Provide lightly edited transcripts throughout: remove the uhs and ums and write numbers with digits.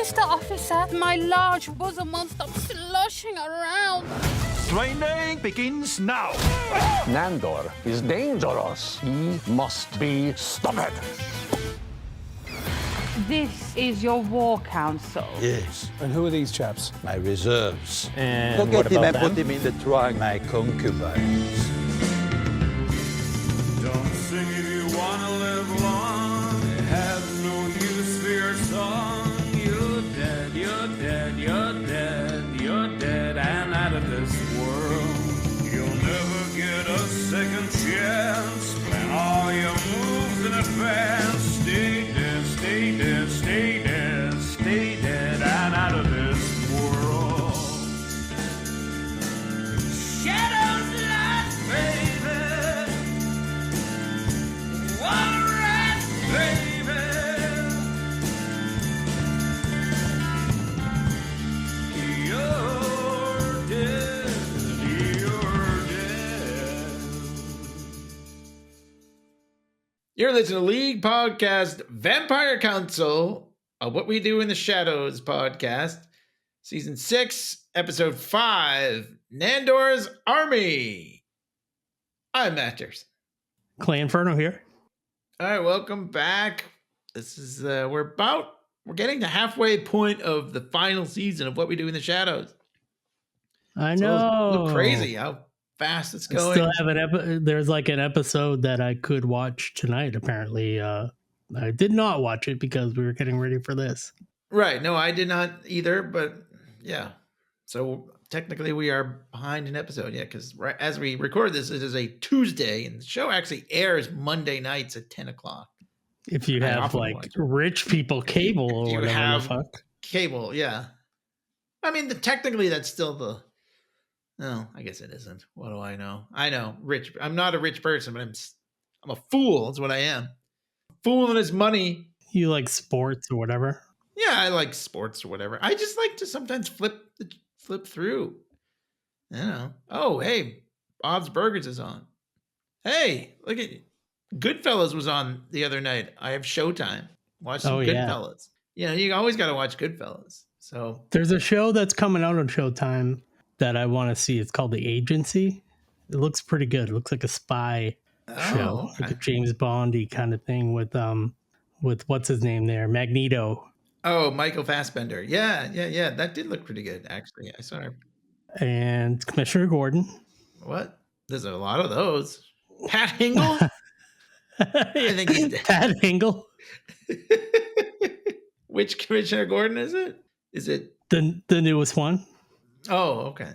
Mr. Officer, my large bosom won't stop sloshing around. Training begins now. Nandor is dangerous. He must be stopped. This is your war council. Yes, And who are these chaps? my reserves. And Go what get him about and put them? him in the trunk, my concubines. Don't sing if you wanna live long. It has no use for your song. You're dead, you're dead, you're dead, you're dead and out of this world. You'll never get a second chance. Plan all your moves in advance. Stay dead, stay dead, stay dead, stay dead and out of this world. Shadows light, baby. One rat, baby. You're dead, you're dead. You're listening to League Podcast Vampire Council, a What We Do in the Shadows podcast, Season 6, Episode 5, Nandor's Army. I'm Matt Dursin. Clay and Ferno here. All right, welcome back. This is, we're getting to halfway point of the final season of What We Do in the Shadows. I It's a know. little crazy how fast it's I going. still have there's like an episode that I could watch tonight, apparently. I did not watch it because we were getting ready for this. Right. No, I did not either, but yeah. So technically we are behind an episode, yeah, because right as we record this, it is a Tuesday, and the show actually airs Monday nights at 10 o'clock. If you I have often like watch it. rich people cable or If you whatever have the fuck. cable, yeah. I mean, technically that's still the... No, I guess it isn't. What do I know? I know, rich. I'm not a rich person, but I'm a fool. That's what I am. Fool and his money. You like sports or whatever. Yeah, I like sports or whatever. I just like to sometimes flip through. You know. Oh, hey, Bob's Burgers is on. Hey, look at Goodfellas was on the other night. I have Showtime. Watch some Goodfellas. You know, you always got to watch Goodfellas. So There's a show that's coming out on Showtime that I want to see. It's called The Agency. It looks pretty good. It looks like a spy show, okay. like a James Bondy kind of thing with what's his name there, Magneto. Oh, Michael Fassbender. Yeah. That did look pretty good, actually. I saw her. And Commissioner Gordon. What? There's a lot of those. Pat Hingle? I think he's dead. Pat Hingle. Which Commissioner Gordon is it? Is it The newest one. Oh, okay.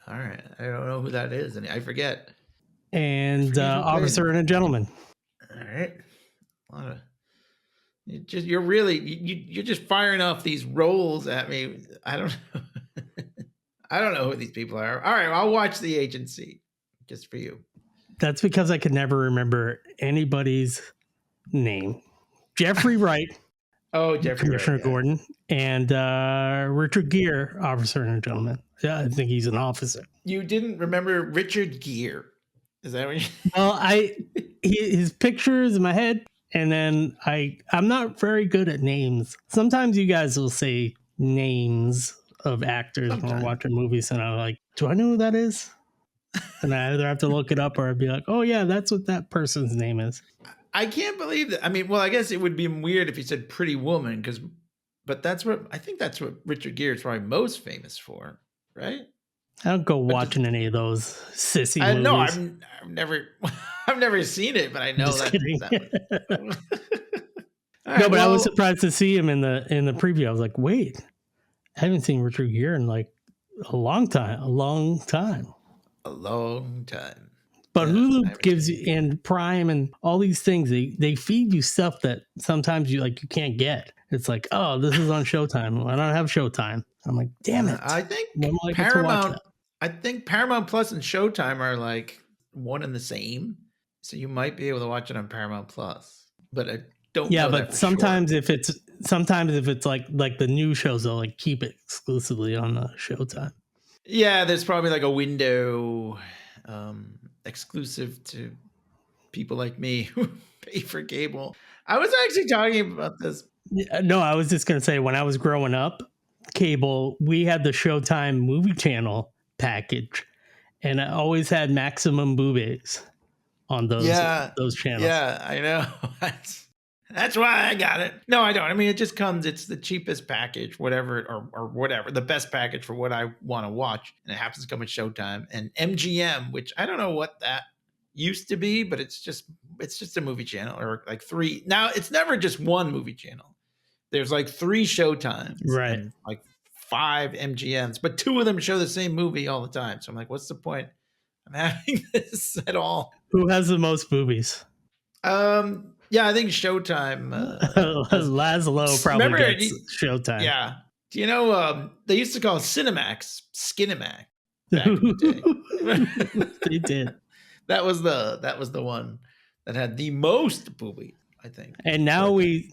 All right. I don't know who that is, and I forget. And Forget who played Officer him. and a Gentleman. All right. A lot of you're just firing off these roles at me. I don't know. I don't know who these people are. All right, I'll watch The Agency just for you. That's because I could never remember anybody's name. Jeffrey Wright, Oh, Jeffrey Commissioner Wright, yeah. Gordon, and Richard Gere, Officer and a Gentleman. Yeah, I think he's an officer. You didn't remember Richard Gere. Is that what you... Well, his picture is in my head, and then I'm not very good at names. Sometimes you guys will say names of actors when we're watching movies, and I'm like, do I know who that is? And I either have to look it up or I'd be like, oh yeah, that's what that person's name is. I can't believe that. I mean, well, I guess it would be weird if you said Pretty Woman, but that's what Richard Gere is probably most famous for, right? I don't go watching any of those sissy movies. No, I've never seen it, but I know Just kidding. that No, but I was surprised to see him in the preview. I was like, wait, I haven't seen Richard Gere in like a long time. But Yeah, Hulu gives you, and Prime and all these things, they feed you stuff that sometimes you can't get. It's like, oh, this is on Showtime. I don't have Showtime. I'm like, damn it. I think When will I get to watch Paramount. that? I think Paramount Plus and Showtime are like one and the same, so you might be able to watch it on Paramount Plus. But I don't. Yeah, know that but for sometimes sure. if it's like the new shows, they'll like keep it exclusively on the Showtime. Yeah, there's probably like a window exclusive to people like me who pay for cable. I was actually talking about this No, I was just gonna say when I was growing up, cable, we had the Showtime movie channel package, and I always had maximum boobies on those channels. Yeah, I know. That's why I got it. No, I don't. I mean, it just comes. It's the cheapest package, whatever, or whatever, the best package for what I want to watch, and it happens to come with Showtime and MGM, which I don't know what that used to be, but it's just a movie channel, or like three. Now it's never just one movie channel. There's like 3 Showtimes, right? And like 5 MGMs, but 2 of them show the same movie all the time. So I'm like, what's the point of having this at all? Who has the most boobies? Yeah, I think Showtime. Laszlo probably gets Showtime. Yeah. Do you know they used to call Cinemax Skinemax back in the day. They did. That was the one that had the most booby, I think. And now we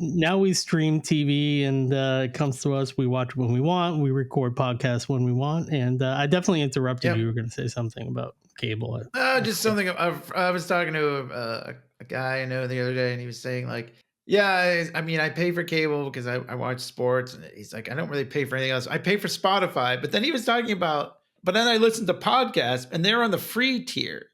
stream TV, and it comes to us. We watch when we want. We record podcasts when we want. And I definitely interrupted you. You were going to say something about cable. Just something. I was talking to a guy I know the other day, and he was saying like, yeah, I mean, I pay for cable because I watch sports. And he's like, I don't really pay for anything else. I pay for Spotify. But then he was talking about, but then I listen to podcasts, and they're on the free tier.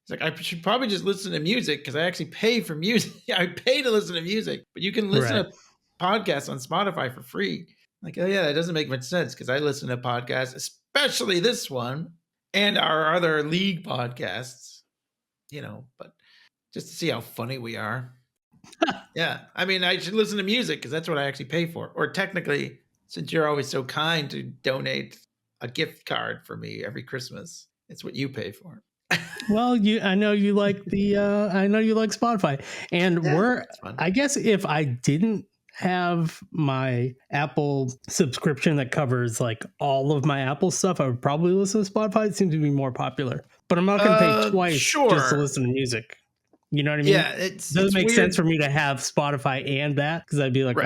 It's like, I should probably just listen to music because I actually pay for music. I pay to listen to music, but you can listen to podcasts on Spotify for free. Like, oh yeah, that doesn't make much sense because I listen to podcasts, especially this one and our other league podcasts, but just to see how funny we are. Yeah. I mean, I should listen to music because that's what I actually pay for. Or technically, since you're always so kind to donate a gift card for me every Christmas, it's what you pay for. Well, I know you like Spotify, and I guess if I didn't have my Apple subscription that covers like all of my Apple stuff, I would probably listen to Spotify. It seems to be more popular, but I'm not going to pay twice just to listen to music. You know what I mean? Yeah, it doesn't make sense for me to have Spotify and that, because I'd be like,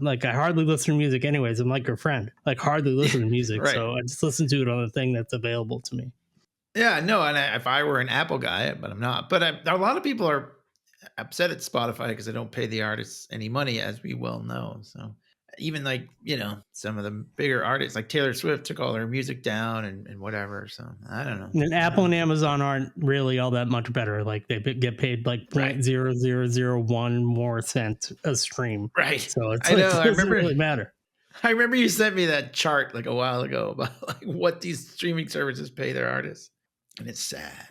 like I hardly listen to music anyways. I'm like your friend, like hardly listen to music, so I just listen to it on the thing that's available to me. Yeah, no, and if I were an Apple guy, but I'm not. But a lot of people are upset at Spotify because they don't pay the artists any money, as we well know. So even like, some of the bigger artists like Taylor Swift took all their music down and whatever. So I don't know. And Apple and Amazon aren't really all that much better. Like they get paid like 0.0001 more cent a stream. Right. So it doesn't really matter. I remember you sent me that chart like a while ago about like what these streaming services pay their artists. And it's sad.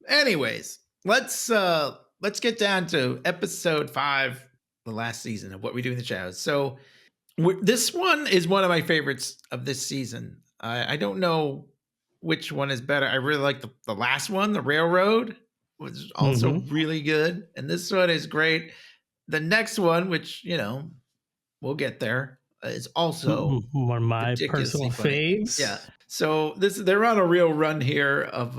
Anyways, let's get down to episode 5, the last season of What We Do in the Shadows. So this one is one of my favorites of this season. I don't know which one is better. I really like the last one, the railroad, was also really good. And this one is great. The next one, which, we'll get there, is also one of my personal faves. Yeah. So they're on a real run here of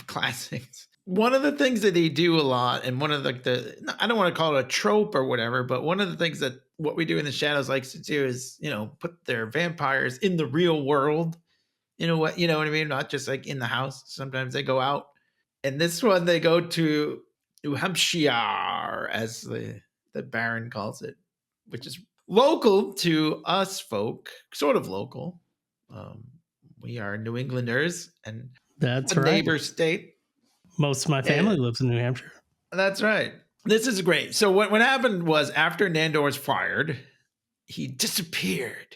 classics. One of the things that they do a lot, and one of the I don't want to call it a trope or whatever, but one of the things that What We Do in the Shadows likes to do is, put their vampires in the real world. You know what I mean? Not just like in the house. Sometimes they go out. And this one, they go to Hamp-shire, as the Baron calls it, which is local to us folk, sort of local. We are New Englanders, and that's a neighbor state. Most of my family lives in New Hampshire. That's right. This is great. So what happened was, after Nandor was fired, he disappeared,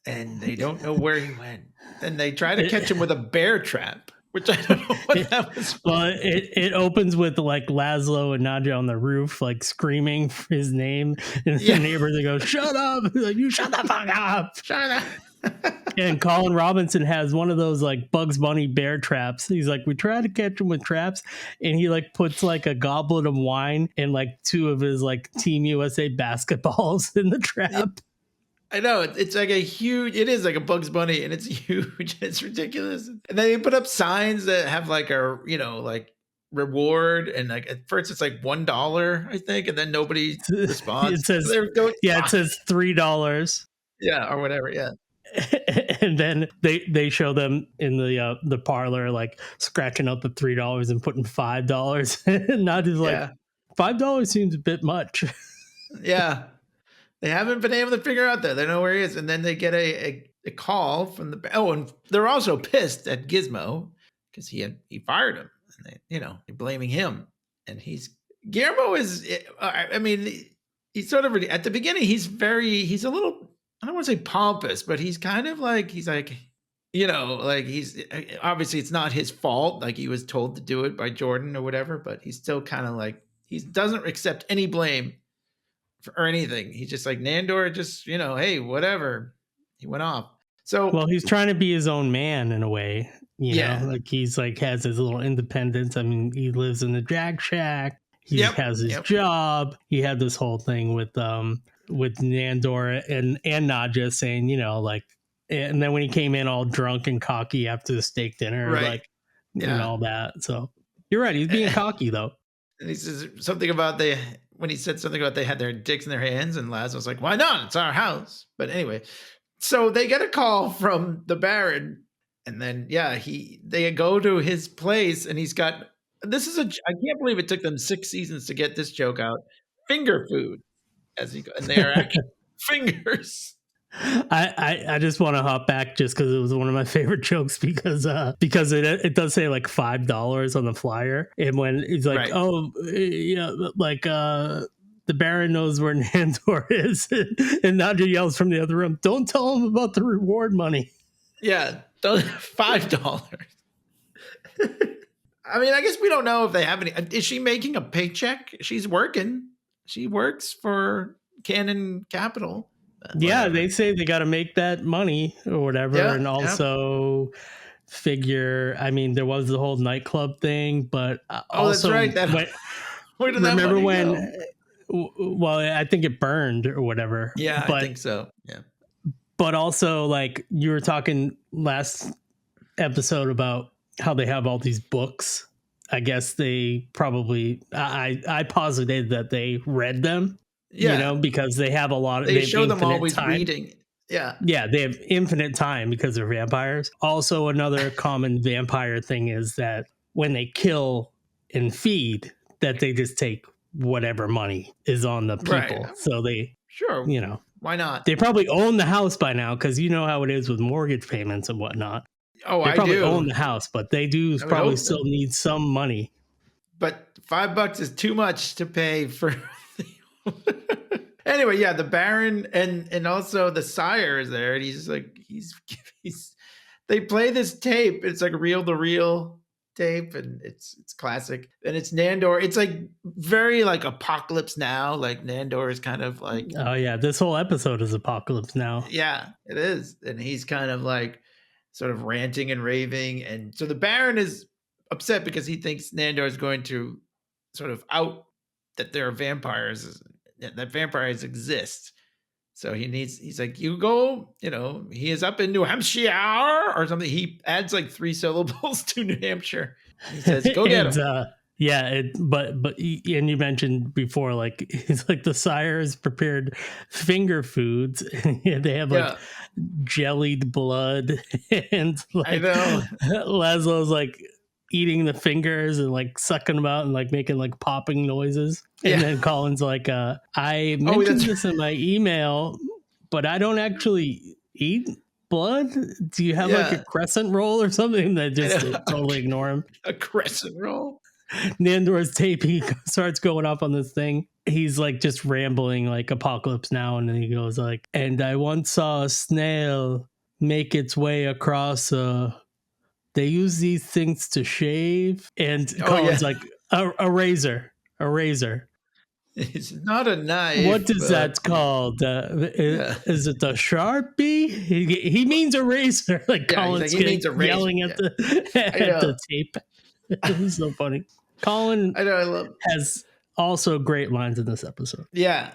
and they don't know where he went. Then they try to catch him with a bear trap, which I don't know what that was. Well, it opens with like Laszlo and Nadja on the roof, like screaming his name, and the neighbors go, "Shut up!" He's like, "You shut the fuck up! Shut up!" And Colin Robinson has one of those like Bugs Bunny bear traps. He's like, we try to catch him with traps, and he like puts like a goblet of wine and like 2 of his like Team USA basketballs in the trap. I know, it's like it is like a Bugs Bunny, and it's huge. It's ridiculous. And then they put up signs that have like a, like reward, and like at first it's like $1, I think, and then nobody responds. It says it says $3. Yeah, or whatever. Yeah. And then they show them in the parlor like scratching out the $3 and putting $5, and not just like $5 seems a bit much. Yeah. They haven't been able to figure out that. They know where he is. And then they get a call from the... Oh, and they're also pissed at Gizmo because he fired him. And they're blaming him. And Guillermo is... I mean, he's sort of... At the beginning, he's a little... I don't want to say pompous, but he's kind of like... He's like... he's... Obviously, it's not his fault. Like, he was told to do it by Jordan or whatever. But he's still kind of like... He doesn't accept any blame or anything. He's just like, Nandor just, hey, whatever. He went off. So, well, he's trying to be his own man in a way, like he's like has his little independence. I mean, he lives in the drag shack. He has his job. He had this whole thing with Nandor and Nadja saying, and then when he came in all drunk and cocky after the steak dinner, and all that. So you're right. He's being cocky though. And he says something about when he said something about they had their dicks in their hands, and Laszlo's like, why not? It's our house. But anyway, so they get a call from the Baron, and then, they go to his place, and he's got, I can't believe it took them 6 seasons to get this joke out. Finger food, and they are actually fingers. I just want to hop back just because it was one of my favorite jokes because it does say like $5 on the flyer, and when it's like the Baron knows where Nandor is, and Nadja yells from the other room, "Don't tell him about the reward money." Yeah, $5. I mean, I guess we don't know if they have any. Is she making a paycheck? She's working. She works for Canon Capital. Yeah, they say they got to make that money or whatever, and also figure. I mean, there was the whole nightclub thing, but also, that's right. Where did remember that money when? go? Well, I think it burned or whatever. Yeah, but, I think so. Yeah, but also, like you were talking last episode about how they have all these books. I guess they probably. I posited that they read them. Yeah, because they have a lot of... They show them always time. reading. Yeah. Yeah, they have infinite time because they're vampires. Also, another common vampire thing is that when they kill and feed, that they just take whatever money is on the people. Right. So they... Sure. Why not? They probably own the house by now because you know how it is with mortgage payments and whatnot. Oh, they probably do. own the house, but they do probably still need some money. But $5 is too much to pay for... Anyway, the Baron and also the Sire is there, and he's like he's they play this tape. It's like reel to reel tape, and it's classic. And it's Nandor. It's like very like Apocalypse Now. Like Nandor is kind of like, oh yeah, this whole episode is Apocalypse Now. Yeah, it is, and he's kind of like sort of ranting and raving, and so the Baron is upset because he thinks Nandor is going to sort of out that there are vampires. That vampires exist. So he's like, you go, he is up in New Hampshire or something. He adds like 3 syllables to New Hampshire. He says, go get him. But and you mentioned before, like, it's like the Sire has prepared finger foods. They have like jellied blood. And like, I know. Laszlo's like eating the fingers and like sucking them out and like making like popping noises. And then Colin's like, I mentioned this in my email, but I don't actually eat blood. Do you have like a crescent roll or something? That just totally ignore him. A crescent roll? Nandor's tape, he starts going up on this thing. He's like just rambling like Apocalypse Now. And then he goes like, and I once saw a snail make its way across they use these things to shave. And Colin's like, a razor. A razor. It's not a knife. What is that called? Is it a Sharpie? He means a razor. Like Colin's yelling at the tape. It was so funny. Colin has also great lines in this episode. Yeah.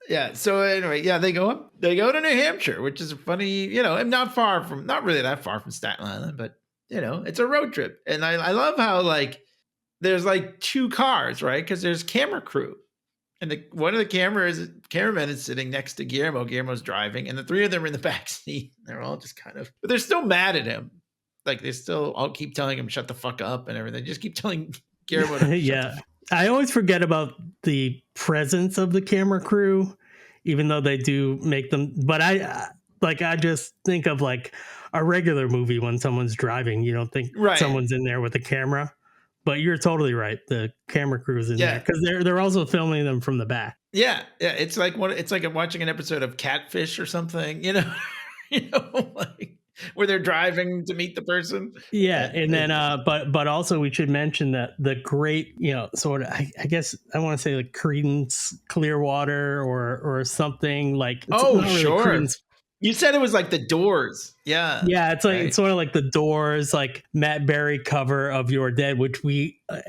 Yeah. So anyway, they go up. They go to New Hampshire, which is funny, not really that far from Staten Island, but it's a road trip. And I love how like there's like 2 cars, right? Because there's camera crew. And one of the cameramen is sitting next to Guillermo. Guillermo's driving, and the 3 of them are in the back seat. They're all just kind of, but they're still mad at him. Like they still all keep telling him, shut the fuck up and everything. Just keep telling Guillermo to I always forget about the presence of the camera crew even though they do make them. But I just think of like a regular movie when someone's driving. You don't think Right. someone's in there with a camera. But you're totally right. The camera crew's in there because they're also filming them from the back. Yeah, it's like watching an episode of Catfish or something, like where they're driving to meet the person. Yeah, and then but also we should mention that the great, sort of I guess I want to say like Creedence Clearwater or something like. It's not really sure. Creedence. You said it was like the Doors. Yeah. Yeah, it's like it's sort of like the Doors, like Matt Berry cover of You're Dead, which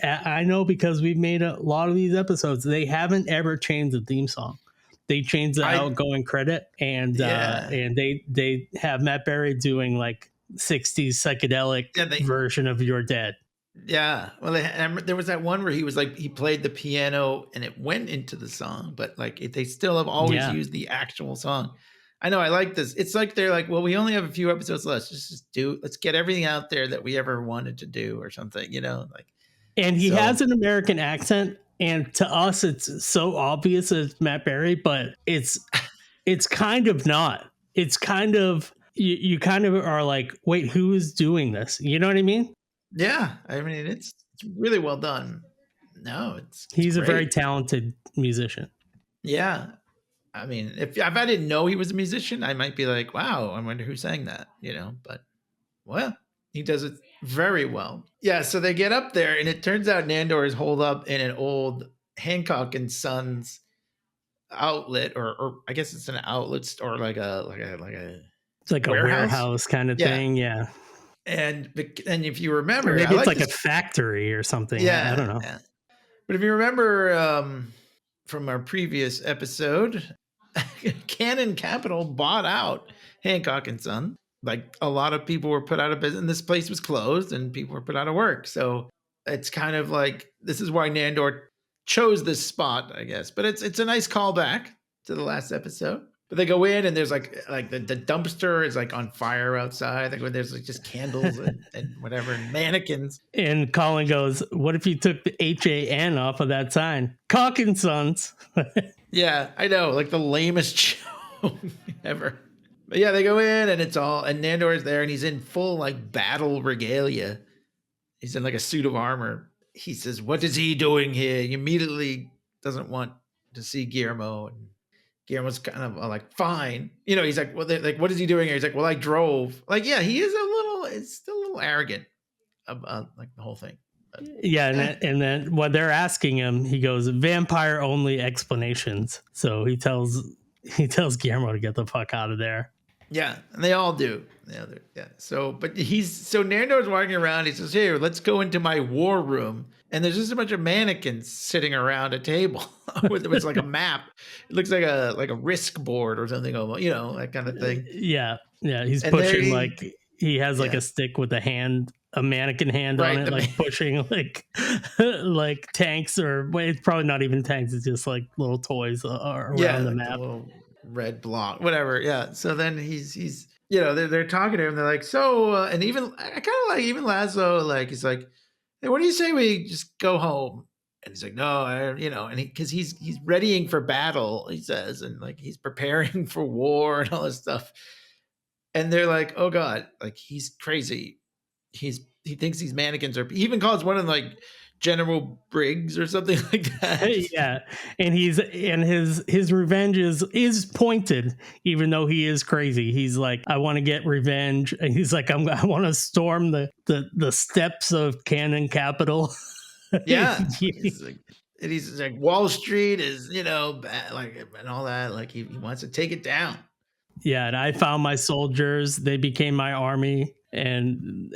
I know because we've made a lot of these episodes. They haven't ever changed the theme song. They changed the outgoing credit, and they have Matt Berry doing like 60s psychedelic version of You're Dead. Yeah, well, there was that one where he was like he played the piano and it went into the song, but like they still have always used the actual song. I know, I like this. It's like they're like, well, we only have a few episodes left. Let's get everything out there that we ever wanted to do or something, like. And he has an American accent, and to us, it's so obvious it's Matt Berry, but it's kind of not. It's kind of you kind of are like, wait, who is doing this? You know what I mean? Yeah, I mean it's really well done. No, he's great. A very talented musician. Yeah. I mean, if I didn't know he was a musician, I might be like, wow, I wonder who sang that, but well, he does it very well. Yeah. So they get up there and it turns out Nandor is holed up in an old Hancock and Sons outlet, or I guess it's an outlet store, it's like a warehouse kind of thing. Yeah. And if you remember, or maybe it's like a factory or something. Yeah. I don't know. Yeah. But if you remember, from our previous episode, Canon Capital bought out Hancock and Son. Like a lot of people were put out of business and this place was closed and people were put out of work. So it's kind of like, this is why Nandor chose this spot, I guess. But it's a nice callback to the last episode. But they go in and there's like the dumpster is like on fire outside. Like when there's like just candles and whatever, and mannequins. And Colin goes, what if you took the HAN off of that sign? Cock and Sons. Yeah, I know. Like the lamest show ever. But yeah, they go in and and Nandor is there and he's in full like battle regalia. He's in like a suit of armor. He says, what is he doing here? He immediately doesn't want to see Guillermo, and Guillermo's kind of like, fine. He's like, well, like, what is he doing here? He's like, well, I drove. Like, yeah, he is it's still a little arrogant about like the whole thing. But, yeah. And then when they're asking him, he goes, vampire only explanations. So he tells Guillermo to get the fuck out of there. Yeah. And they all do. Yeah. So Nandor's walking around. He says, here, let's go into my war room. And there's just a bunch of mannequins sitting around a table with like a map. It looks like a risk board or something, that kind of thing. Yeah. He's pushing like he has like a stick with a mannequin hand on it, like pushing like tanks, or it's probably not even tanks. It's just like little toys around the map. Little red block, whatever. Yeah. So then he's they're talking to him. They're like, so and even I kind of like even Laszlo, like he's like, hey, what do you say we just go home? And he's like, no, and because he's readying for battle, he says, and like he's preparing for war and all this stuff. And they're like, oh God, like he's crazy. He thinks these mannequins are. He even calls one of them like General Briggs or something like that. Yeah, and his revenge is pointed, even though he is crazy. He's like, I want to get revenge. And he's like, I want to storm the steps of Canon Capital. Yeah, he's like Wall Street is bad, like, and all that. Like he wants to take it down. Yeah, and I found my soldiers. They became my army, and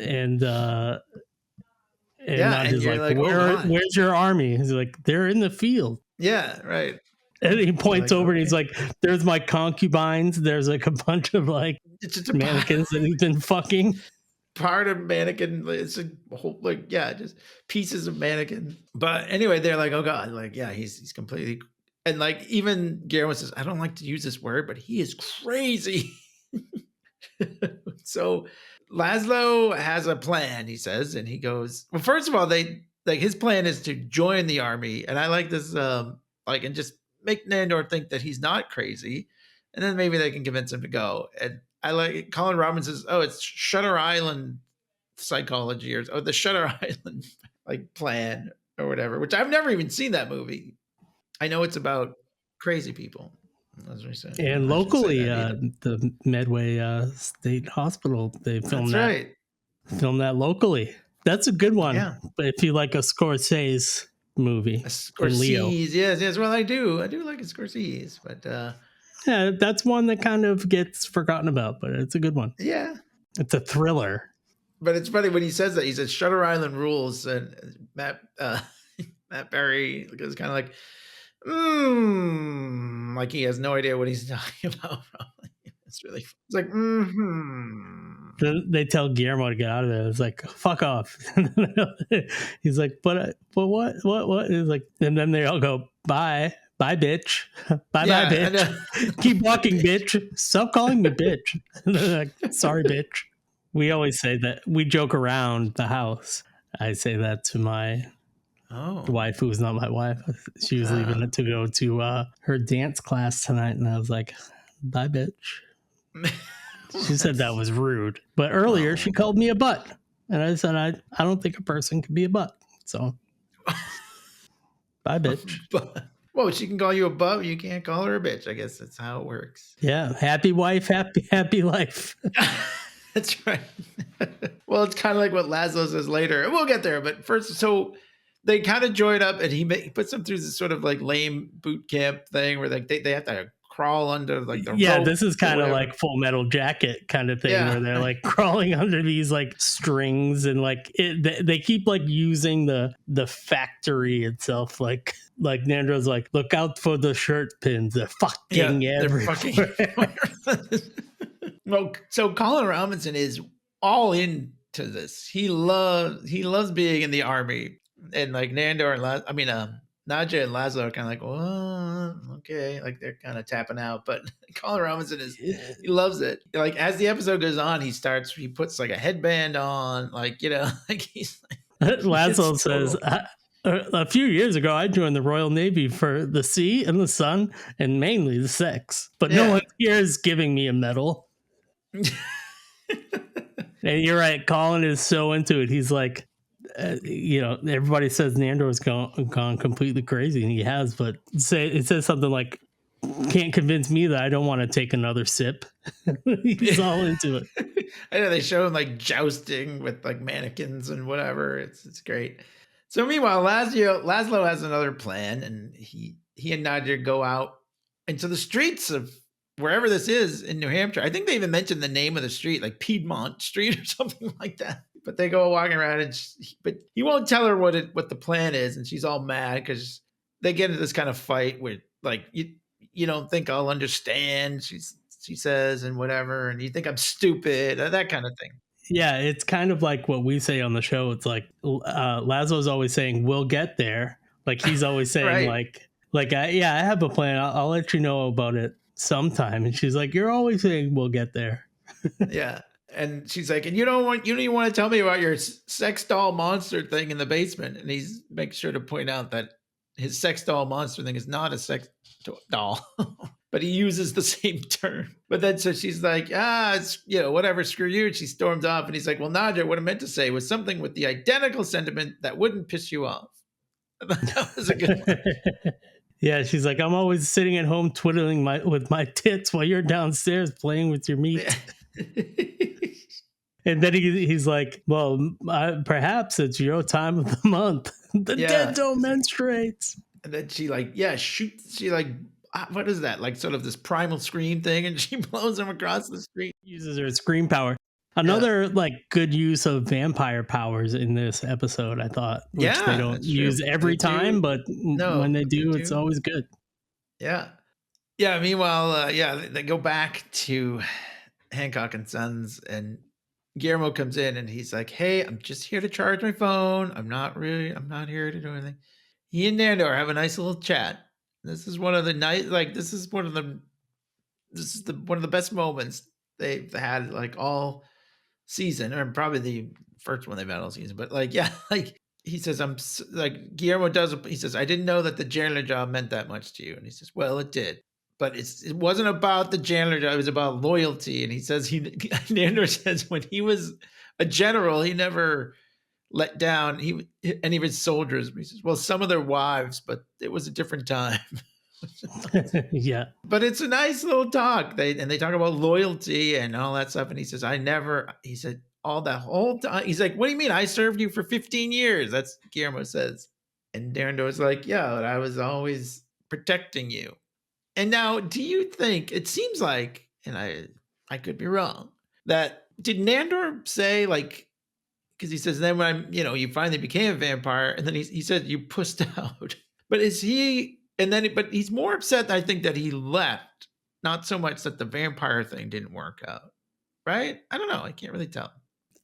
Nadja's like, where's your army? He's like, they're in the field. Yeah, right. And he points over and he's like, there's my concubines. There's like a bunch of like mannequins that he's been fucking. Part of mannequin, it's a whole just pieces of mannequin. But anyway, they're like, oh God, like, yeah, he's completely. And like even Guillermo says, I don't like to use this word, but he is crazy. So Laszlo has a plan, he says, and he goes, well, first of all, his plan is to join the army. And I like this, and just make Nandor think that he's not crazy, and then maybe they can convince him to go. And I like it. Colin Robbins says, "Oh, it's Shutter Island psychology, or the Shutter Island like plan or whatever." Which I've never even seen that movie. I know it's about crazy people. That's what I said. And locally, the Medway State Hospital, they filmed filmed that locally. That's a good one. Yeah. But if you like a Scorsese movie, Leo. Yes. Well, I do like a Scorsese, but yeah, that's one that kind of gets forgotten about, but it's a good one. yeah. It's a thriller. But it's funny when he says that. He says Shutter Island rules, and Matt Berry is kind of like he has no idea what he's talking about. Probably. It's really. It's like Then they tell Guillermo to get out of there. It's like, fuck off. He's like, but what? He's like, and then they all go, bye, bitch, bye, bitch. Keep walking, bitch. Stop calling me bitch. And they're like, sorry, bitch. We always say that. We joke around the house. I say that to my wife, who was not my wife. She was leaving to go to her dance class tonight, and I was like, bye, bitch. She said that was rude. But earlier, she called me a butt. And I said, I don't think a person can be a butt. So, bye, bitch. Well, she can call you a butt, but you can't call her a bitch. I guess that's how it works. Yeah. Happy wife, happy life. That's right. Well, it's kind of like what Laszlo says later. We'll get there. But first, so they kind of join up, and he puts them through this sort of like lame boot camp thing where like they have to crawl under like the rope. This is kind of like Full Metal Jacket kind of thing where they're like crawling under these like strings, and like they keep like using the factory itself, like Nandor's like, look out for the shirt pins, they're fucking everywhere. Well, so Colin Robinson is all into this. He loves being in the army, and like Nandor and Nadja and Laszlo are kind of like, well, okay, like they're kind of tapping out, but Colin Robinson he loves it. Like as the episode goes on, he puts like a headband on, like, you know, like he's like, Laszlo says, a few years ago, I joined the Royal Navy for the sea and the sun, and mainly the sex, but no one here is giving me a medal. And you're right, Colin is so into it. He's like, everybody says Nandor's gone completely crazy, and he has, but it says something like, can't convince me that I don't want to take another sip. He's all into it. I know they show him like jousting with like mannequins and whatever. It's great. So meanwhile, Laszlo has another plan, and he and Nadja go out into the streets of wherever this is in New Hampshire. I think they even mentioned the name of the street, like Piedmont Street or something like that. But they go walking around, but he won't tell her what the plan is, and she's all mad because they get into this kind of fight where like you don't think I'll understand, she says, and whatever, and you think I'm stupid, that kind of thing. Yeah, it's kind of like what we say on the show. It's like Laszlo's always saying, we'll get there. Like he's always saying right. I have a plan. I'll let you know about it sometime. And she's like, you're always saying we'll get there. Yeah. And she's like, and you don't even want to tell me about your sex doll monster thing in the basement. And he's makes sure to point out that his sex doll monster thing is not a sex doll, but he uses the same term. But then so she's like, it's, whatever, screw you. And she storms off, and he's like, well, Nadja, what I meant to say was something with the identical sentiment that wouldn't piss you off. That was a good one. Yeah, she's like, I'm always sitting at home twiddling with my tits while you're downstairs playing with your meat. And then he's like, well, perhaps it's your time of the month. The dead don't menstruate. And then she shoots. She like, what is that? Like sort of this primal scream thing. And she blows him across the street. Uses her scream power. Another like good use of vampire powers in this episode, I thought. Which they don't use every time, but when they do, it's always good. Yeah. Yeah. Meanwhile, they go back to Hancock and Sons, and Guillermo comes in, and he's like, hey, I'm just here to charge my phone. I'm not here to do anything. He and Nandor have a nice little chat. This is one of the one of the best moments they've had like all season, or probably the first one they've had all season. But like, he says, like Guillermo does. He says, I didn't know that the janitor job meant that much to you. And he says, well, it did. But it wasn't about the janitor job. It was about loyalty. And he says, Nandor says when he was a general, he never let down any of his soldiers. He says, well, some of their wives, but it was a different time. Yeah. But it's a nice little talk. They talk about loyalty and all that stuff. And he says, he said, all that whole time. He's like, what do you mean? I served you for 15 years. That's Guillermo says. And Nandor's like, yeah, but I was always protecting you. And now, do you think, it seems like, and I could be wrong, that did Nandor say, like, because he says, then when you finally became a vampire, and then he said you pussed out. But is he, but he's more upset, I think, that he left, not so much that the vampire thing didn't work out. Right? I don't know. I can't really tell.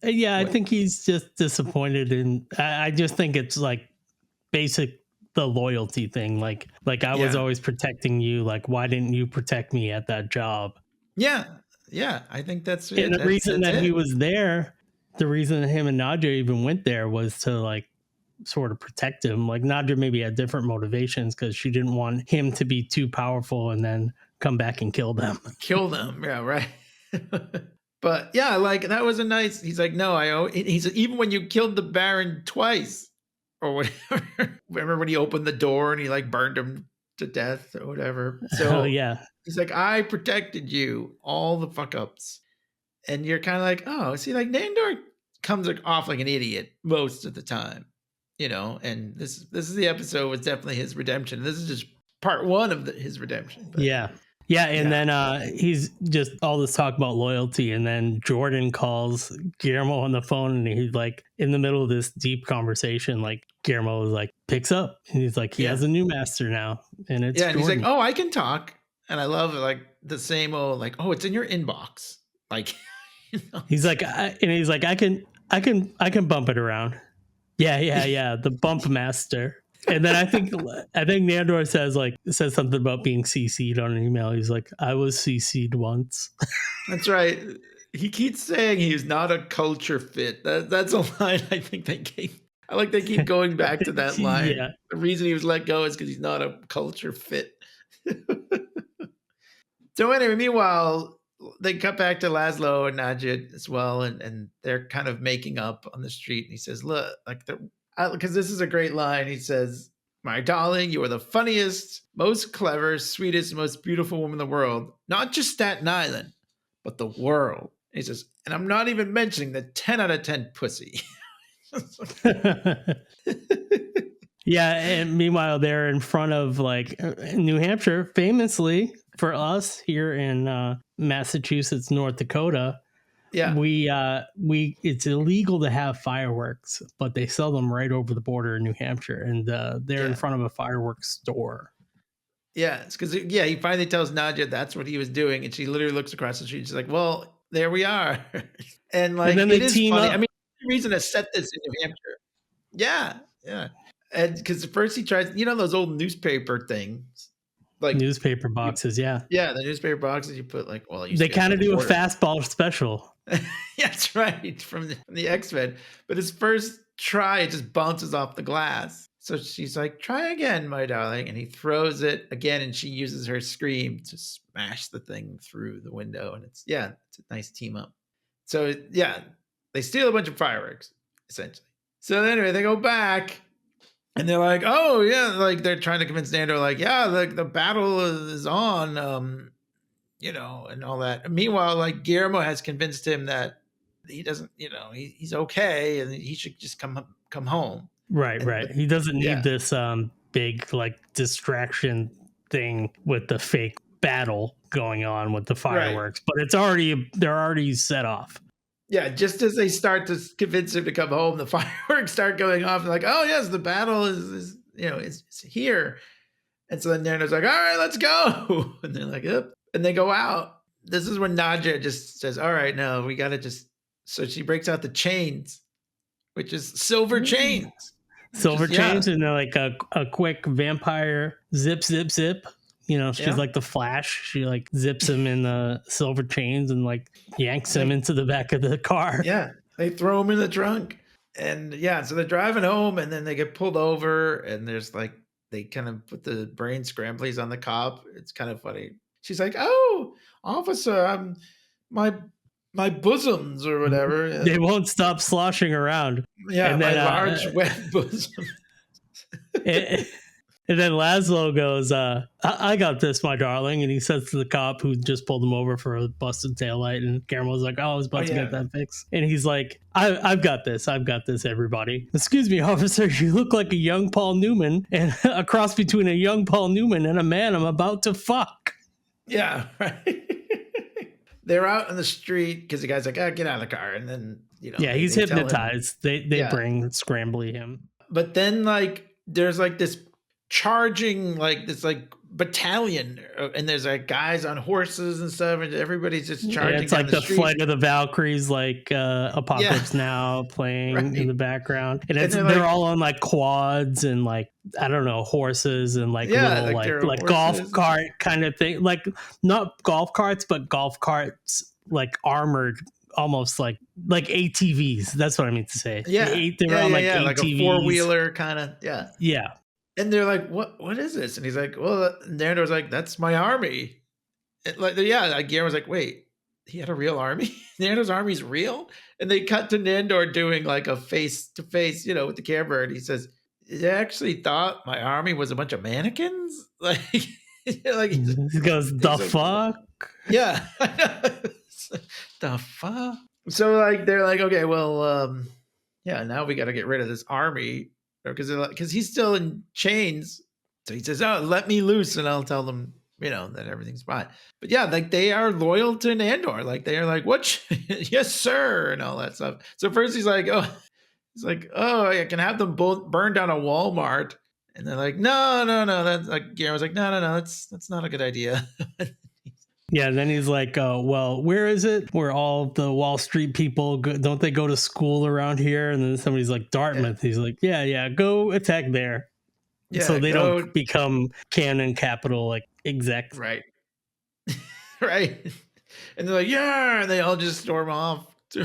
Yeah, I think he's just disappointed. And I just think it's like basic the loyalty thing, like I was always protecting you, like why didn't you protect me at that job? Yeah I think that's it. And the reason that he was there, the reason that him and Nadja even went there was to like sort of protect him. Like Nadja maybe had different motivations because she didn't want him to be too powerful and then come back and kill them. Yeah, right. But yeah, like that was a nice, he's like, no, he's even when you killed the Baron twice or whatever. Remember when he opened the door and he like burned him to death or whatever? So yeah. He's like, I protected you, all the fuck ups. And you're kind of like, oh, see, like Nandor comes off like an idiot most of the time, and this is the episode was definitely his redemption. This is just part one of his redemption. But, yeah. And then he's just all this talk about loyalty. And then Jordan calls Guillermo on the phone and he's like in the middle of this deep conversation, like Guillermo is like picks up and he's like, he has a new master now. And it's and Jordan. he's like, oh, I can talk. And I love like the same old, like, oh, it's in your inbox. Like, he's like, I can bump it around. Yeah. The bump master. And then I think Nandor says something about being CC'd on an email. He's like, I was CC'd once. That's right. He keeps saying he's not a culture fit. That's a line I think they keep. I like they keep going back to that line. Yeah. The reason he was let go is because he's not a culture fit. So anyway, meanwhile, they cut back to Laszlo and Nadja as well, and they're kind of making up on the street. And he says, look, like because this is a great line. He says, my darling, you are the funniest, most clever, sweetest, most beautiful woman in the world. Not just Staten Island, but the world. And he says, and I'm not even mentioning the 10 out of 10 pussy. Yeah, and meanwhile, they're in front of like New Hampshire, famously for us here in Massachusetts, North Dakota. Yeah, we it's illegal to have fireworks, but they sell them right over the border in New Hampshire, and they're in front of a fireworks store. Yeah, it's because he finally tells Nadja that's what he was doing, and she literally looks across the street. She's like, "Well, there we are," and like and then it they is team funny. up. I mean, the reason to set this in New Hampshire. Yeah, and because first he tries, those old newspaper things. Like newspaper boxes, the newspaper boxes you put like, well, they kind of do a fastball special. That's right, from the X-Men. But his first try, it just bounces off the glass. So she's like, try again, my darling. And he throws it again, and she uses her scream to smash the thing through the window. And it's a nice team up. So they steal a bunch of fireworks, essentially. So anyway, they go back. And they're like, oh, yeah, like they're trying to convince Nandor, like, yeah, the battle is on, and all that. Meanwhile, like Guillermo has convinced him that he doesn't, he's okay and he should just come home. Right. He doesn't need this big like distraction thing with the fake battle going on with the fireworks, but they're already set off. Yeah, just as they start to convince him to come home, the fireworks start going off. And like, oh yes, the battle is it's here. And so then Nandor's like, all right, let's go. And they're like, yep. And they go out. This is when Nadja just says, all right, no, we got to just. So she breaks out the chains, which is silver chains. Silver chains, and they're like a quick vampire zip. She's like the Flash. She like zips him in the silver chains and like yanks him into the back of the car. Yeah, they throw him in the trunk. And yeah, so they're driving home, and then they get pulled over, and there's like they kind of put the brain scramblies on the cop. It's kind of funny. She's like, "Oh, officer, I'm my bosoms or whatever." They won't stop sloshing around. Yeah, and my then, large wet bosom. And then Laszlo goes, I got this, my darling. And he says to the cop who just pulled him over for a busted taillight. And Guillermo's like, oh, I was about to get that fixed. And he's like, I've got this, everybody. Excuse me, officer, you look like a young Paul Newman, and a cross between a young Paul Newman and a man I'm about to fuck. Yeah, right. They're out in the street because the guy's like, oh, get out of the car. And then, yeah, he's they tell him- hypnotized. They bring Scrambly him. But then, like, there's like this charging, like this like battalion, and there's like guys on horses and stuff, and everybody's just charging. Yeah, it's down like the street. Flight of the Valkyries, like Apocalypse Now playing in the background, and they're all on like quads and like I don't know, horses and like little like golf cart kind of thing, like not golf carts but golf carts like armored, almost like ATVs. That's what I mean to say. Yeah, they're on like ATVs, like a 4-wheeler kind of. Yeah. And they're like, "What is this?" And he's like, "Well," Nandor's like, "That's my army." And like Guillermo's like, "Wait, he had a real army? Nandor's army's real?" And they cut to Nandor doing like a face to face, with the camera, and he says, "You actually thought my army was a bunch of mannequins?" Like, he goes, "The fuck?" Yeah, the fuck. So like, they're like, "Okay, well, now we got to get rid of this army." Because he's still in chains. So he says, "Oh, let me loose and I'll tell them, that everything's fine." But yeah, like they are loyal to Nandor. Like they are like, "What? Yes, sir," and all that stuff. So first he's like, "Oh, I can have them both burn down a Walmart." And they're like, no. That's like Guillermo's like, no, that's not a good idea. Yeah, then he's like, well, where is it? Where all the Wall Street people go, don't they go to school around here? And then somebody's like, Dartmouth. Yeah. He's like, yeah, go attack there. Yeah, so they don't become canon capital like execs. Right. Right. And they're like, yeah, and they all just storm off to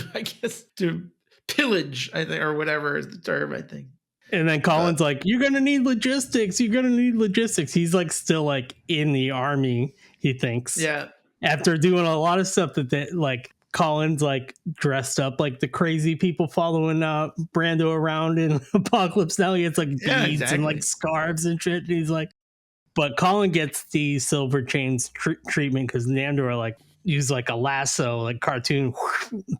pillage, I think, or whatever is the term, I think. And then Colin's like, you're going to need logistics. He's like still like in the army, he thinks. Yeah. After doing a lot of stuff that like Colin's like dressed up like the crazy people following Brando around in Apocalypse Now. He has like beads and like scarves and shit. And he's like, but Colin gets the silver chains treatment because Nandor like used like a lasso, like cartoon,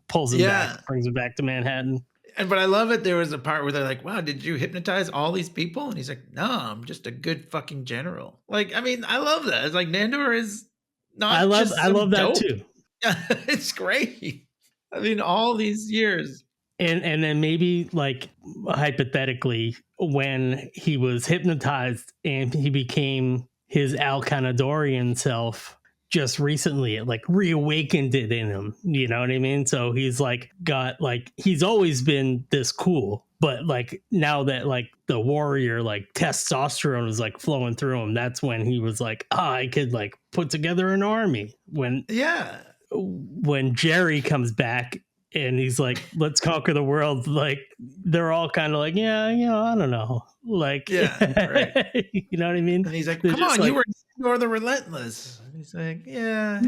pulls him back, brings him back to Manhattan. But I love it. There was a part where they're like, wow, did you hypnotize all these people? And he's like, no, I'm just a good fucking general. Like, I mean, I love that. It's like Nandor is not I love that too. It's great. I mean, all these years. And then maybe like hypothetically, when he was hypnotized and he became his Alcanadorian self, just recently it like reawakened it in him, you know what I mean? So he's like got like he's always been this cool, but like now that like the warrior like testosterone is like flowing through him, that's when he was like, I could like put together an army. When Jerry comes back and he's like, let's conquer the world, like they're all kind of like, yeah, I don't know, like right. You know what I mean? And he's like, come on, like, you're the relentless. And he's like, yeah.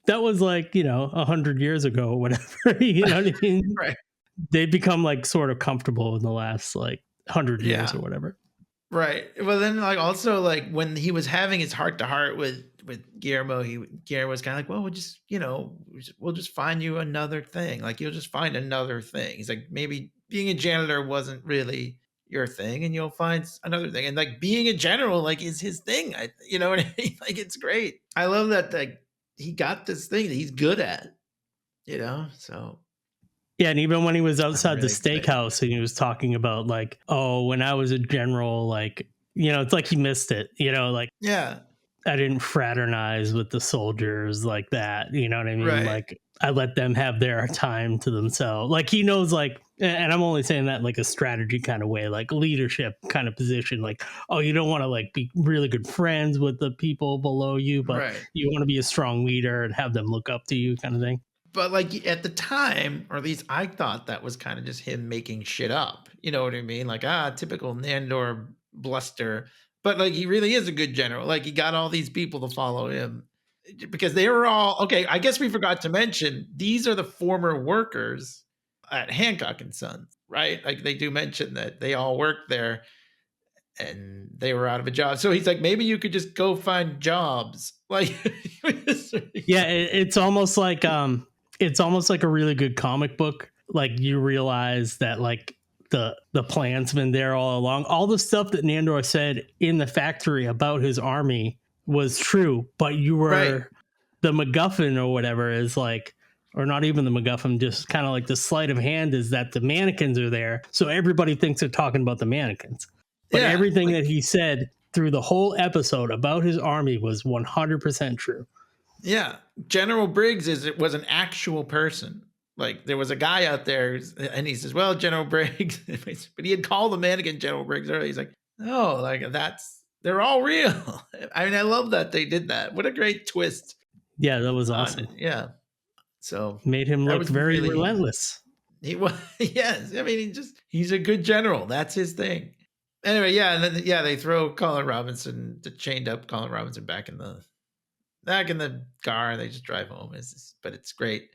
That was like 100 years ago or whatever. You know what I mean? Right. They become like sort of comfortable in the last like 100 years or whatever. Right. Well, then like also like when he was having his heart to heart with Guillermo, Guillermo was kind of like, well, we'll just find you another thing. Like you'll just find another thing. He's like, maybe being a janitor wasn't really your thing, and you'll find another thing. And like being a general, like is his thing. You know what I mean? Like it's great. I love that like he got this thing that he's good at. So. Yeah, and even when he was outside the steakhouse and he was talking about like, oh, when I was a general, like it's like he missed it. Like I didn't fraternize with the soldiers like that. You know what I mean? Right. Like I let them have their time to themselves. Like he knows like, and I'm only saying that like a strategy kind of way, like leadership kind of position. Like, oh, you don't want to like be really good friends with the people below you, but you want to be a strong leader and have them look up to you kind of thing. But like at the time, or at least I thought that was kind of just him making shit up. You know what I mean? Like, typical Nandor bluster. But like he really is a good general. Like he got all these people to follow him because they were all okay. I guess we forgot to mention these are the former workers at Hancock and Sons, right? Like they do mention that they all worked there and they were out of a job. So he's like, maybe you could just go find jobs. Like, yeah, it's almost like a really good comic book. Like you realize that like the plan's been there all along. All the stuff that Nandor said in the factory about his army was true, but you were Right. the MacGuffin or whatever is like, or not even the MacGuffin, just kind of like the sleight of hand is that the mannequins are there. So everybody thinks they're talking about the mannequins. But Yeah, everything like- that he said through the whole episode about his army was 100% true. Yeah, General Briggs was an actual person. Like there was a guy out there, and he says, "Well, General Briggs," but he had called the mannequin General Briggs earlier. He's like, "No, like they're all real." I mean, I love that they did that. What a great twist! Yeah, that was on awesome. it. Yeah, so Made him that look was very really- relentless. he was. Yes, I mean, he's a good general. That's his thing. Anyway, yeah, and then they throw Colin Robinson, chained up Colin Robinson back in the car, and they just drive home. But it's great.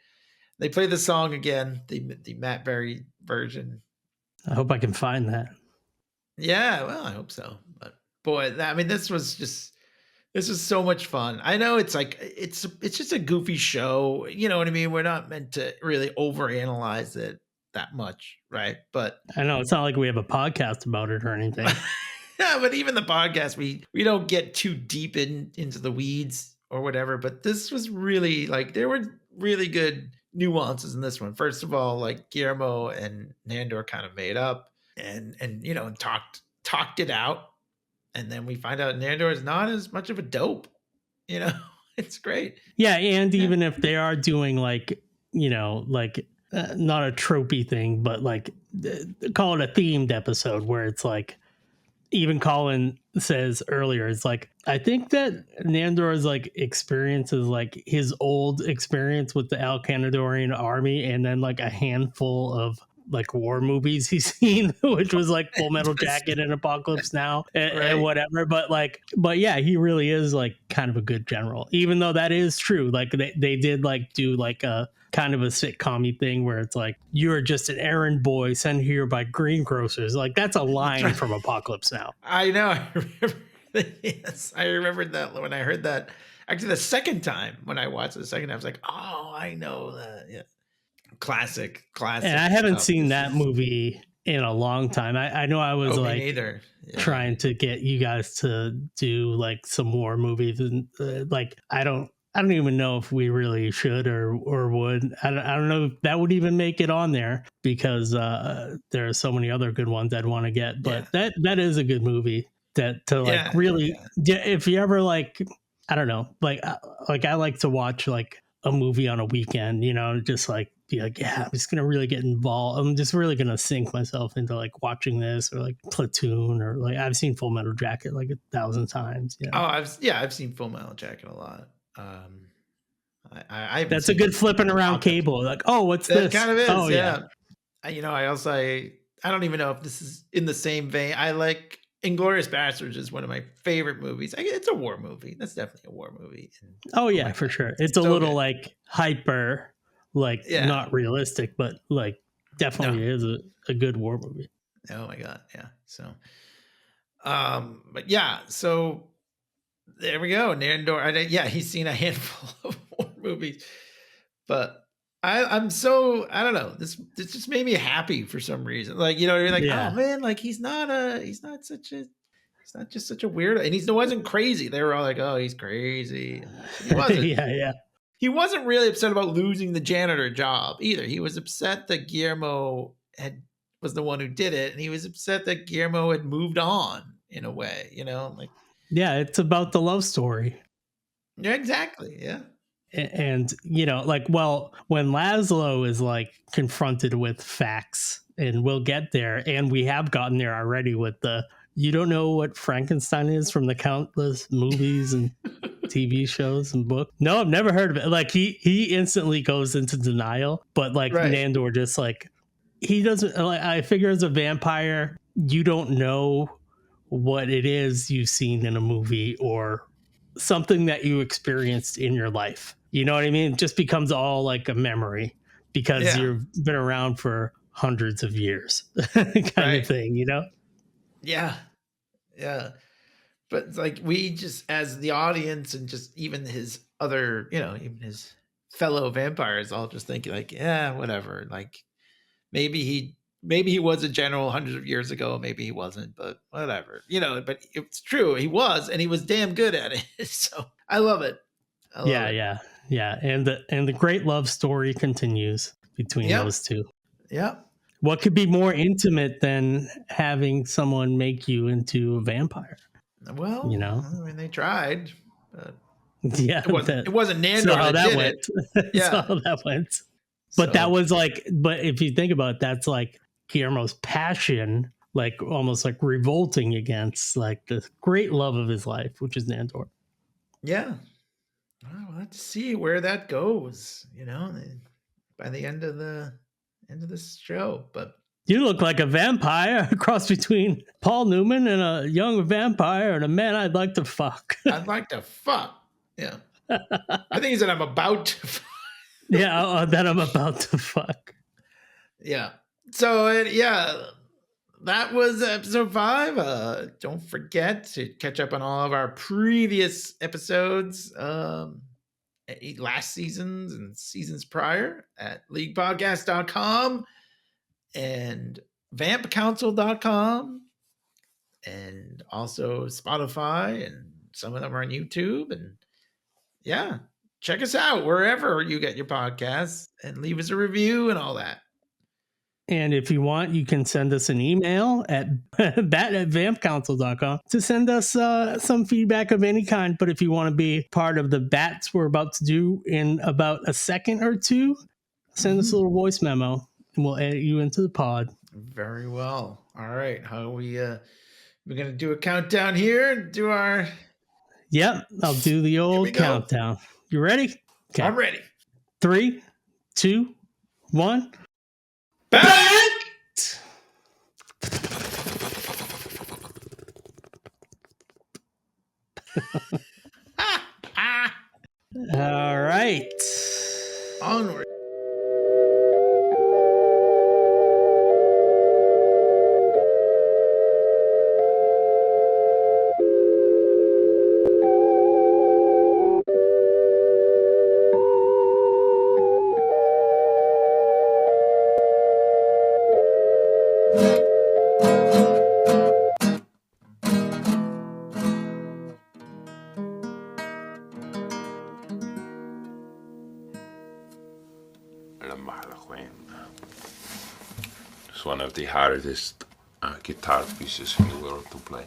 They play the song again, the Matt Berry version. I hope I can find that. Yeah, well, I hope so. But boy, I mean, this was so much fun. I know it's like it's just a goofy show. You know what I mean? We're not meant to really overanalyze it that much, right? But I know it's not like we have a podcast about it or anything. yeah, but even the podcast, we don't get too deep into the weeds or whatever. But this was really like there were really good nuances in this one. First of all, like Guillermo and Nandor kind of made up and talked it out, and then we find out Nandor is not as much of a dope. You know, it's great. Yeah, and even if they are doing like, you know, like not a tropey thing, but like call it a themed episode where it's like, even Colin says earlier, it's like, I think that Nandor's like experience is like his old experience with the Alcanadorian army and then like a handful of like war movies he's seen, which was like Full Metal Jacket and Apocalypse Now and whatever. But yeah, he really is like kind of a good general, even though that is true. Like they did like do like a kind of a sitcom-y thing where it's like, you're just an errand boy sent here by greengrocers. Like that's a line from Apocalypse Now. I know. I remember. Yes, I remembered that when I heard that. Actually, the second time when I watched it, the second time, I was like, "Oh, I know that." Yeah, classic. And I haven't seen that movie in a long time. I know I was like neither. Yeah. trying to get you guys to do like some more movies, and like I don't even know if we really should or would. I don't know if that would even make it on there because there are so many other good ones I'd want to get. But that is a good movie. That to like if you ever like, I don't know, like I like to watch like a movie on a weekend, you know, just like be like, yeah, I'm just gonna really get involved. I'm just really gonna sink myself into like watching this, or like Platoon, or like I've seen Full Metal Jacket like 1,000 times. You know? Oh, I've seen Full Metal Jacket a lot. That's a good flipping around cable. Like, oh, what's this? It kind of is. Oh, yeah. You know, I don't even know if this is in the same vein. I like Inglourious Bastards is one of my favorite movies. It's a war movie. That's definitely a war movie. Oh yeah, for sure. It's a little like hyper, like not realistic, but like definitely is a good war movie. Oh my god, yeah. So, but yeah, so there we go. Nandor, he's seen a handful of war movies, but I'm so, I don't know. This just made me happy for some reason. Like, you know, you're like, oh man, like he's not just such a weirdo, and he wasn't crazy. They were all like, oh, he's crazy. He wasn't. yeah. He wasn't really upset about losing the janitor job either. He was upset that Guillermo was the one who did it, and he was upset that Guillermo had moved on in a way, you know, like. Yeah, it's about the love story. Yeah, exactly. Yeah. And, you know, like, well, when Laszlo is like confronted with facts, and we'll get there, and we have gotten there already with the You don't know what Frankenstein is from the countless movies and TV shows and books? No, I've never heard of it. Like he instantly goes into denial, but like Right. Nandor just like he doesn't. Like, I figure as a vampire, you don't know what it is you've seen in a movie or something that you experienced in your life. You know what I mean? It just becomes all like a memory because you've been around for hundreds of years, kind of thing. You know? Yeah. Yeah. But it's like we just, as the audience and just even his other, even his fellow vampires, all just thinking like, yeah, whatever. Like maybe he was a general hundreds of years ago. Maybe he wasn't, but whatever, but it's true. He was, and he was damn good at it. So I love it. Yeah. And the great love story continues between those two. Yeah. What could be more intimate than having someone make you into a vampire? Well, I mean, they tried. But yeah, it wasn't Nandor so how that that did went. it. Yeah, so how that went. But that was like, but if you think about it, that's like Guillermo's passion, like almost like revolting against like the great love of his life, which is Nandor. Yeah. Well, we'll have to see where that goes, by the end of this show. But you look like a vampire, a cross between Paul Newman and a young vampire and a man I'd like to fuck. I'd like to fuck. Yeah. I think he said I'm about to fuck. Yeah, that I'm about to fuck. Yeah. So, that was episode 5. Don't forget to catch up on all of our previous episodes, last seasons and seasons prior at leaguepodcast.com and vampcouncil.com and also Spotify, and some of them are on YouTube. And check us out wherever you get your podcasts and leave us a review and all that. And if you want, you can send us an email at bat@vampcouncil.com to send us some feedback of any kind. But if you want to be part of the bats we're about to do in about a second or two, send us a little voice memo and we'll edit you into the pod. Very well. All right. How we're going to do a countdown here and do our... Yep. I'll do the old countdown. You ready? Okay. I'm ready. 3, 2, 1. Back! All right. Onward. It's one of the hardest guitar pieces in the world to play.